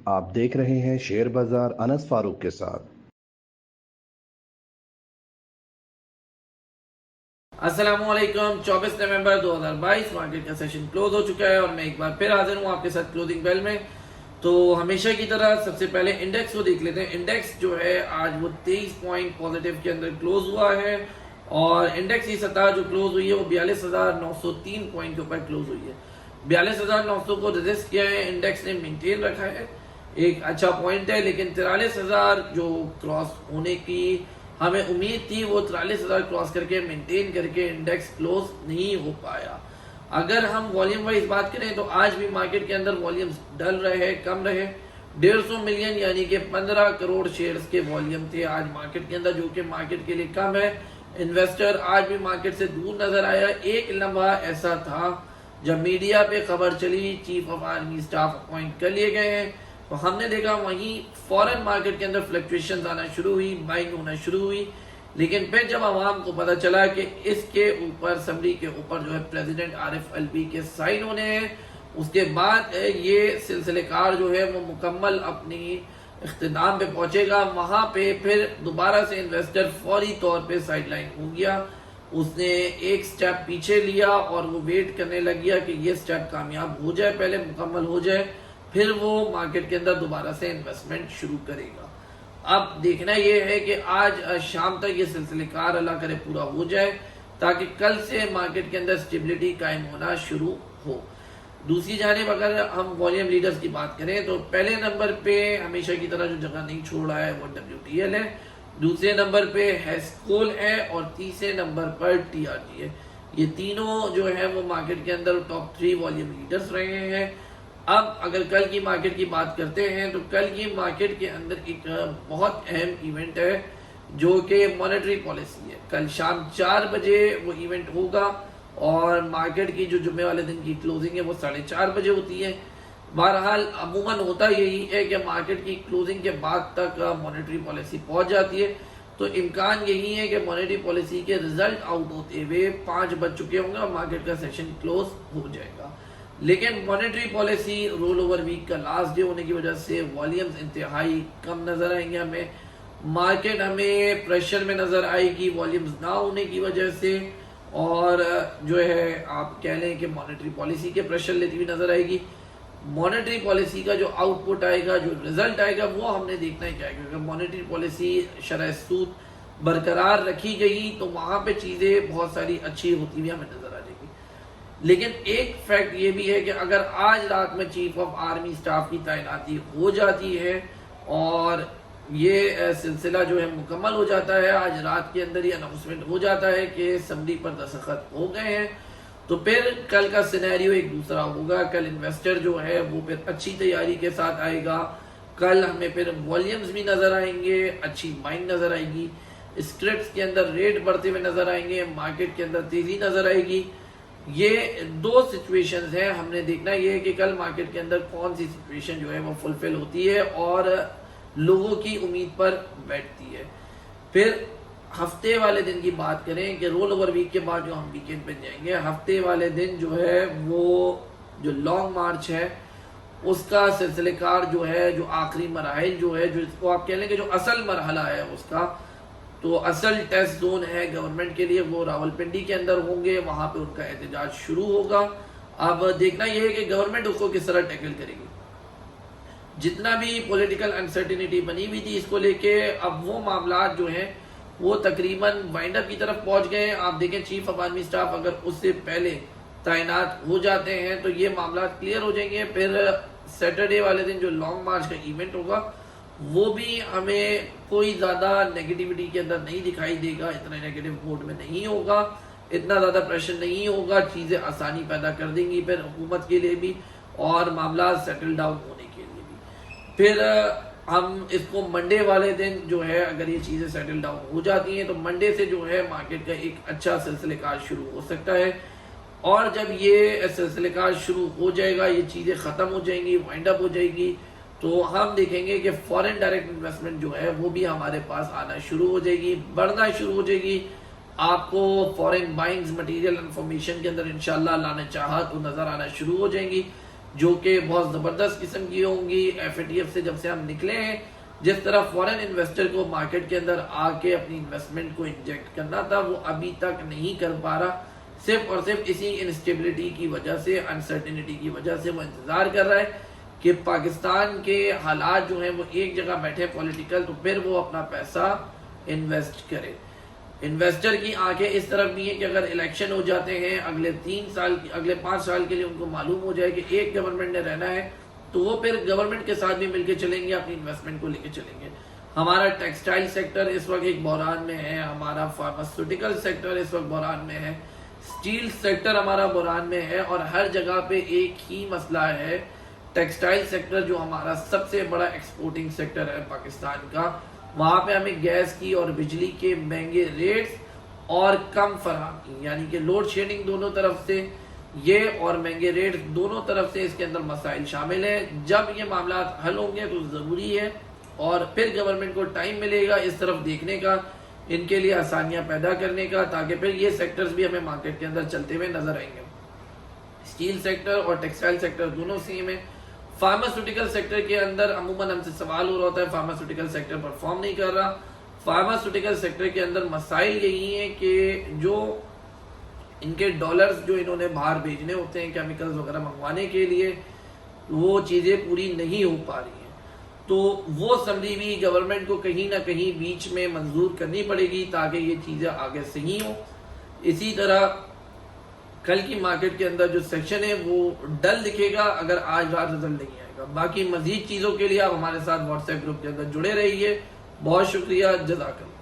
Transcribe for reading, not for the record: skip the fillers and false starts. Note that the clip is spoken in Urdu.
آپ دیکھ رہے ہیں شیئر بازار انس فاروق کے ساتھ۔ السلام علیکم۔ 24 نومبر 2022 مارکیٹ کا سیشن کلوز ہو چکا ہے اور میں ایک بار پھر حاضر ہوں آپ کے ساتھ کلوزنگ بیل میں۔ تو ہمیشہ کی طرح سب سے پہلے انڈیکس کو دیکھ لیتے ہیں۔ انڈیکس جو ہے آج وہ 23 پوائنٹ پوزیٹیو کے اندر کلوز ہوا ہے اور انڈیکس کی سطح جو کلوز ہوئی ہے وہ 42,903 پوائنٹ کے اوپر کلوز ہوئی ہے۔ 42,900 کو ریزسٹ کیا ہے، انڈیکس نے مینٹین رکھا ہے، ایک اچھا پوائنٹ ہے، لیکن 43,000 جو کراس ہونے کی ہمیں امید تھی وہ 43,000 کراس کر کے مینٹین کر کے انڈیکس کلوز نہیں ہو پایا۔ اگر ہم والیوم وائز بات کریں تو آج بھی مارکیٹ کے اندر والیومز ڈل رہے، کم رہے۔ 150 ملین یعنی کہ 15 کروڑ شیئرز کے والیوم تھے آج مارکیٹ کے اندر، جو کہ مارکیٹ کے لیے کم ہے۔ انویسٹر آج بھی مارکیٹ سے دور نظر آیا۔ ایک لمحہ ایسا تھا جب میڈیا پہ خبر چلی chief of army staff appoint کر لیے گئے ہیں، تو ہم نے دیکھا وہیں فورن مارکیٹ کے اندر فلیکچویشنز آنا شروع ہوئی، بائنگ ہونا شروع ہوئی۔ لیکن پھر جب عوام کو پتا چلا کہ اس کے اوپر سمری کے اوپر جو ہے پریزیڈنٹ عارف الوی کے سائن ہونے ہیں، اس کے بعد یہ سلسلہ کار جو ہے وہ مکمل اپنی اختتام پہ پہنچے گا۔ وہاں پہ پھر دوبارہ سے انویسٹر فوری طور پہ سائیڈ لائن ہو گیا، اس نے ایک سٹیپ پیچھے لیا اور وہ ویٹ کرنے لگ گیا کہ یہ سٹیپ کامیاب ہو جائے، پہلے مکمل ہو جائے، پھر وہ مارکیٹ کے اندر دوبارہ سے انویسٹمنٹ شروع کرے گا۔ اب دیکھنا یہ ہے کہ آج شام تک یہ سلسلہ کار اللہ کرے پورا ہو جائے تاکہ کل سے مارکیٹ کے اندر سٹیبلٹی قائم ہونا شروع ہو۔ دوسری جانب اگر ہم والیوم لیڈرز کی بات کریں تو پہلے نمبر پہ ہمیشہ کی طرح جو جگہ نہیں چھوڑ رہا ہے وہ WTL ہے، دوسرے نمبر پہ ہیسکول ہے اور تیسرے نمبر پر TRG ہے۔ یہ تینوں جو ہے وہ مارکیٹ کے اندر ٹاپ 3 والیوم لیڈرز رہے ہیں۔ اب اگر کل کی مارکیٹ کی بات کرتے ہیں تو کل کی مارکیٹ کے اندر ایک بہت اہم ایونٹ ہے جو کہ مانیٹری پالیسی ہے۔ کل شام 4 بجے وہ ایونٹ ہوگا اور مارکیٹ کی جو جمعے والے دن کی کلوزنگ ہے وہ 4:30 بجے ہوتی ہے۔ بہرحال عموماً ہوتا یہی ہے کہ مارکیٹ کی کلوزنگ کے بعد تک مانیٹری پالیسی پہنچ جاتی ہے، تو امکان یہی ہے کہ مانیٹری پالیسی کے رزلٹ آؤٹ ہوتے ہوئے 5 بج چکے ہوں گے اور مارکیٹ کا سیشن کلوز ہو جائے گا۔ لیکن monetary policy roll over week کا لاسٹ ڈے ہونے کی وجہ سے والیومز انتہائی کم نظر آئیں گے ہمیں، مارکیٹ ہمیں پریشر میں نظر آئے گی والیومز نہ ہونے کی وجہ سے، اور جو ہے آپ کہہ لیں کہ مانیٹری پالیسی کے پریشر لیتی ہوئی نظر آئے گی۔ مانیٹری پالیسی کا جو آؤٹ پٹ آئے گا، جو رزلٹ آئے گا، وہ ہم نے دیکھنا ہی کیا ہے، کیونکہ مانیٹری پالیسی شرح سود برقرار رکھی گئی تو وہاں پہ چیزیں بہت ساری اچھی ہوتی ہوئی ہمیں نظر آ جائے گی۔ لیکن ایک فیکٹ یہ بھی ہے کہ اگر آج رات میں چیف آف آرمی سٹاف کی تعیناتی ہو جاتی ہے اور یہ سلسلہ جو ہے مکمل ہو جاتا ہے، آج رات کے اندر یہ اناؤنسمنٹ ہو جاتا ہے کہ سمری پر دستخط ہو گئے ہیں، تو پھر کل کا سینیریو ایک دوسرا ہوگا۔ کل انویسٹر جو ہے وہ پھر اچھی تیاری کے ساتھ آئے گا، کل ہمیں پھر والیومز بھی نظر آئیں گے، اچھی بائنگ نظر آئے گی، اسکرپٹس کے اندر ریٹ بڑھتے ہوئے نظر آئیں گے، مارکیٹ کے اندر تیزی نظر آئے گی۔ یہ دو سچویشنز ہیں، ہم نے دیکھنا یہ ہے کہ کل مارکیٹ کے اندر کون سی سچویشن جو ہے وہ فلفل ہوتی ہے اور لوگوں کی امید پر بیٹھتی ہے۔ پھر ہفتے والے دن کی بات کریں کہ رول اوور ویک کے بعد جو ہم ویکینڈ پہ جائیں گے، ہفتے والے دن جو ہے وہ جو لانگ مارچ ہے اس کا سلسلہ کار جو ہے، جو آخری مراحل جو ہے، جو اس کو آپ کہہ لیں کہ جو اصل مرحلہ ہے اس کا، تو اصل ٹیسٹ زون ہے گورنمنٹ کے لیے، وہ راولپنڈی کے اندر ہوں گے، وہاں پہ ان کا احتجاج شروع ہوگا۔ اب دیکھنا یہ ہے کہ گورنمنٹ اس کو کس طرح ٹیکل کرے گی۔ جتنا بھی پولیٹیکل انسرٹینٹی بنی ہوئی تھی اس کو لے کے، اب وہ معاملات جو ہیں وہ تقریباً وائنڈ اپ کی طرف پہنچ گئے ہیں۔ آپ دیکھیں چیف آف آرمی سٹاف اگر اس سے پہلے تعینات ہو جاتے ہیں تو یہ معاملات کلیئر ہو جائیں گے۔ پھر سیٹرڈے والے دن جو لانگ مارچ کا ایونٹ ہوگا وہ بھی ہمیں کوئی زیادہ نیگیٹیوٹی کے اندر نہیں دکھائی دے گا، اتنا نیگیٹو موڈ میں نہیں ہوگا، اتنا زیادہ پریشر نہیں ہوگا، چیزیں آسانی پیدا کر دیں گی پھر حکومت کے لیے بھی اور معاملات سیٹل ڈاؤن ہونے کے لیے بھی۔ پھر ہم اس کو منڈے والے دن جو ہے اگر یہ چیزیں سیٹل ڈاؤن ہو جاتی ہیں تو منڈے سے جو ہے مارکیٹ کا ایک اچھا سلسلہ کار شروع ہو سکتا ہے، اور جب یہ سلسلہ کار شروع ہو جائے گا، یہ چیزیں ختم ہو جائیں گی، وائنڈ اپ ہو جائے گی، تو ہم دیکھیں گے کہ فورن ڈائریکٹ انویسٹمنٹ جو ہے وہ بھی ہمارے پاس آنا شروع ہو جائے گی، بڑھنا شروع ہو جائے گی۔ آپ کو فورن بائنگز مٹیریل انفارمیشن کے اندر انشاءاللہ اللہ نے چاہا تو نظر آنا شروع ہو جائیں گی۔ جو کہ بہت زبردست قسم کی ہوں گی. FATF سے جب سے ہم نکلے ہیں, جس طرح فورن انویسٹر کو مارکیٹ کے اندر آ کے اپنی انویسٹمنٹ کو انجیکٹ کرنا تھا, وہ ابھی تک نہیں کر پا رہا, صرف اور صرف اسی انسٹیبلٹی کی وجہ سے, انسرٹینٹی کی وجہ سے وہ انتظار کر رہا ہے کہ پاکستان کے حالات جو ہیں وہ ایک جگہ بیٹھے پولیٹیکل, تو پھر وہ اپنا پیسہ انویسٹ کرے. انویسٹر کی آنکھیں اس طرف بھی ہیں کہ اگر الیکشن ہو جاتے ہیں اگلے 5 سال کے لیے, ان کو معلوم ہو جائے کہ ایک گورنمنٹ نے رہنا ہے, تو وہ پھر گورنمنٹ کے ساتھ بھی مل کے چلیں گے, اپنی انویسٹمنٹ کو لے کے چلیں گے. ہمارا ٹیکسٹائل سیکٹر اس وقت ایک بحران میں ہے, ہمارا فارماسیوٹیکل سیکٹر اس وقت بحران میں ہے, اسٹیل سیکٹر ہمارا بحران میں ہے, اور ہر جگہ پہ ایک ہی مسئلہ ہے, ٹیکسٹائل سیکٹر جو ہمارا سب سے بڑا ایکسپورٹنگ سیکٹر ہے پاکستان کا, وہاں پہ ہمیں گیس کی اور بجلی کے مہنگے ریٹس اور کم فراہمی, یعنی کہ لوڈ شیڈنگ دونوں طرف سے, یہ اور مہنگے ریٹ دونوں طرف سے اس کے اندر مسائل شامل ہیں. جب یہ معاملات حل ہوں گے تو ضروری ہے, اور پھر گورنمنٹ کو ٹائم ملے گا اس طرف دیکھنے کا, ان کے لیے آسانیاں پیدا کرنے کا, تاکہ پھر یہ سیکٹرز بھی ہمیں مارکیٹ کے اندر چلتے ہوئے نظر آئیں گے. اسٹیل سیکٹر اور ٹیکسٹائل سیکٹر دونوں سیم ہیں. فارماسیوٹیکل سیکٹر کے اندر عموماً ہم سے سوال ہو رہا ہوتا ہے فارماسیوٹیکل سیکٹر پرفارم نہیں کر رہا. فارماسیوٹیکل سیکٹر کے اندر مسائل یہی ہیں کہ جو ان کے ڈالرز جو انہوں نے باہر بھیجنے ہوتے ہیں کیمیکلز وغیرہ منگوانے کے لیے, وہ چیزیں پوری نہیں ہو پا رہی ہیں, تو وہ سمجھی بھی گورنمنٹ کو کہیں نہ کہیں بیچ میں منظور کرنی پڑے گی تاکہ یہ چیزیں آگے صحیح ہوں. اسی طرح کل کی مارکیٹ کے اندر جو سیکشن ہے وہ ڈل دکھے گا اگر آج رات رزلٹ نہیں آئے گا. باقی مزید چیزوں کے لیے آپ ہمارے ساتھ واٹس ایپ گروپ کے اندر جڑے رہیے. بہت شکریہ, جزاک اللہ.